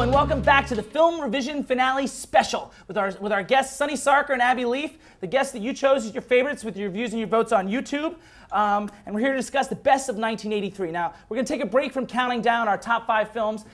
and welcome back to the Film Revision Finale Special with our guests Sunny Sarkar and Abby Leaf, the guests that you chose as your favorites with your views and your votes on YouTube. And we're here to discuss the best of 1983. Now, we're going to take a break from counting down our top 5 films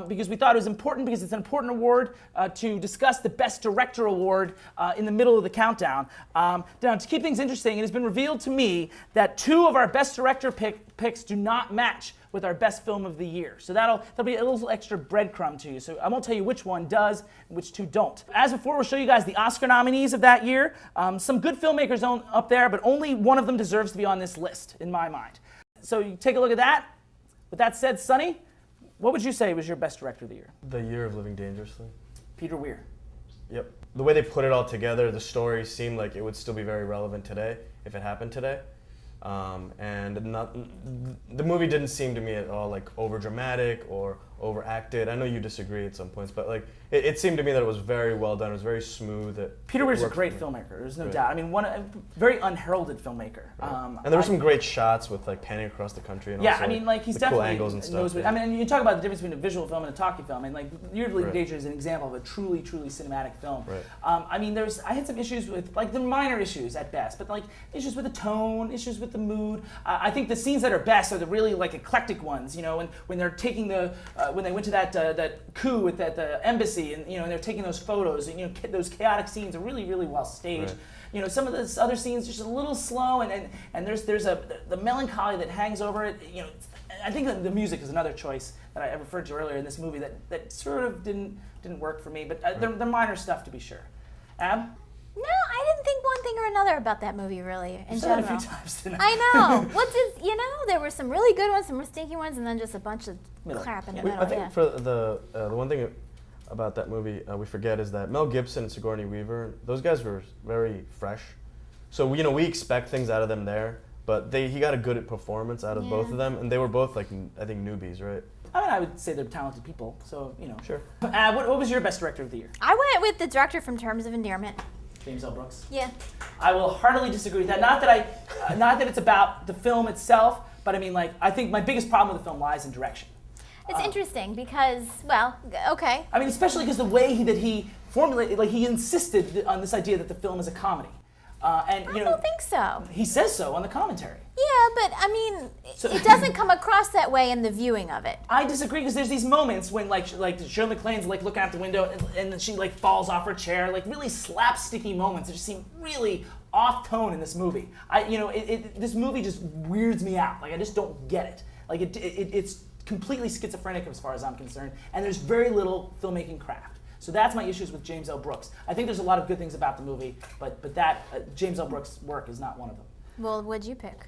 because we thought it was important, because it's an important award to discuss the Best Director Award in the middle of the countdown. Now, to keep things interesting, it has been revealed to me that 2 of our Best Director picks do not match with our best film of the year. So that'll be a little extra breadcrumb to you. So I won't tell you which one does and which 2 don't. As before, we'll show you guys the Oscar nominees of that year. Some good filmmakers up there, but only one of them deserves to be on this list, in my mind. So you take a look at that. With that said, Sonny, what would you say was your best director of the year? The Year of Living Dangerously. Peter Weir. Yep. The way they put it all together, the story seemed like it would still be very relevant today if it happened today. The movie didn't seem to me at all like over dramatic or overacted. I know you disagree at some points, but like it seemed to me that it was very well done. It was very smooth. Peter Weir's a great filmmaker. There's no doubt. I mean, very unheralded filmmaker. Right. And there were some great shots with like panning across the country. And yeah, also, I mean, like he's the definitely cool angles and stuff. knows. I mean, you talk about the difference between a visual film and a talkie film, and like Year of Living Danger is an example of a truly cinematic film. Right. I mean, I had some issues with like the minor issues at best, but like issues with the tone, issues with the mood. I think the scenes that are best are the really like eclectic ones. You know, when they're taking when they went to that coup at the embassy, and and they're taking those photos, and those chaotic scenes are really well staged. Right. Some of those other scenes just a little slow, and there's the melancholy that hangs over it. I think that the music is another choice that I referred to earlier in this movie that sort of didn't work for me, but they're minor stuff to be sure. Ab? No, I didn't think one thing or another about that movie, really, in general. You said it a few times tonight. I know. There were some really good ones, some stinky ones, and then just a bunch of crap in the middle. I think for the one thing about that movie we forget is that Mel Gibson and Sigourney Weaver, those guys were very fresh. So we expect things out of them there, but he got a good performance out of both of them, and they were both like I think newbies, right? I mean, I would say they're talented people, so Sure. What was your best director of the year? I went with the director from Terms of Endearment. James L. Brooks. Yeah. I will heartily disagree with that. Not that it's about the film itself, but I mean, like, I think my biggest problem with the film lies in direction. It's interesting because, well, okay. I mean, especially because the way that he formulated, like, he insisted on this idea that the film is a comedy. I don't think so. He says so on the commentary. Yeah, but I mean, it doesn't come across that way in the viewing of it. I disagree because there's these moments when like Shirley MacLaine's like looking out the window and then she like falls off her chair, like really slapsticky moments that just seem really off tone in this movie. This movie just weirds me out. Like I just don't get it. Like it's completely schizophrenic as far as I'm concerned, and there's very little filmmaking craft. So that's my issues with James L. Brooks. I think there's a lot of good things about the movie, but that James L. Brooks' work is not one of them. Well, what'd you pick?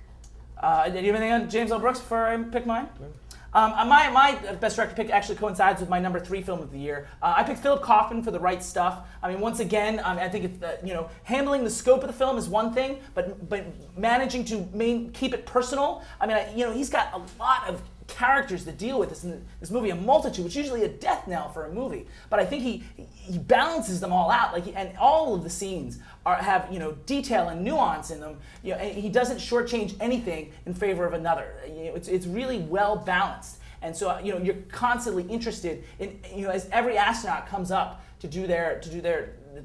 Did you have anything on James L. Brooks before I pick mine? My best director pick actually coincides with my number 3 film of the year. I picked Philip Kaufman for The Right Stuff. I mean, once again, I think it's, handling the scope of the film is one thing, but managing to keep it personal. I mean, he's got a lot of characters that deal with this movie, a multitude, which is usually a death knell for a movie. But I think he balances them all out, and all of the scenes have detail and nuance in them. And he doesn't shortchange anything in favor of another. It's really well balanced, and so you're constantly interested in as every astronaut comes up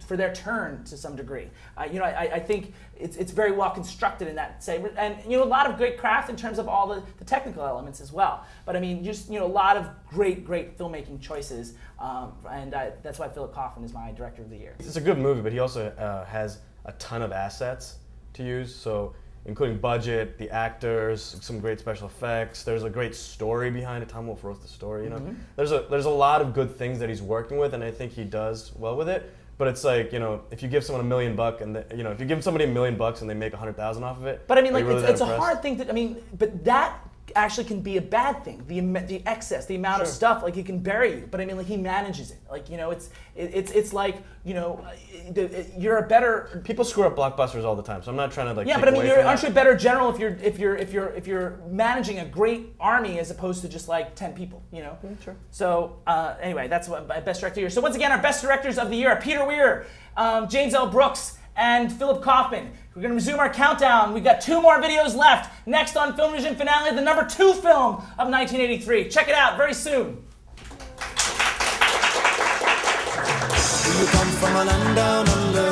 for their turn to some degree. I think it's very well constructed in that say, and a lot of great craft in terms of all the technical elements as well. But I mean, just a lot of great filmmaking choices, and that's why Philip Kaufman is my director of the year. It's a good movie, but he also has a ton of assets to use. So including budget, the actors, some great special effects. There's a great story behind it. Tom Wolfe wrote the story. There's a lot of good things that he's working with, and I think he does well with it. But it's like, if you give someone $1 million and if you give somebody $1 million and they make 100,000 off of it. But I mean, like, it's a hard thing but that actually can be a bad thing. The excess, the amount of stuff, like it can bury you. But I mean, like he manages it. Like it's like you're a better. People screw up blockbusters all the time, so I'm not trying to like. Yeah, but I mean, aren't you a better general if you're managing a great army as opposed to just like 10 people? Sure. So anyway, that's what my best director of the year. So once again, our best directors of the year are Peter Weir, James L. Brooks, and Philip Kaufman. We're going to resume our countdown. We've got 2 more videos left. Next on Film Revision Finale, the number 2 film of 1983. Check it out very soon. from a land down under.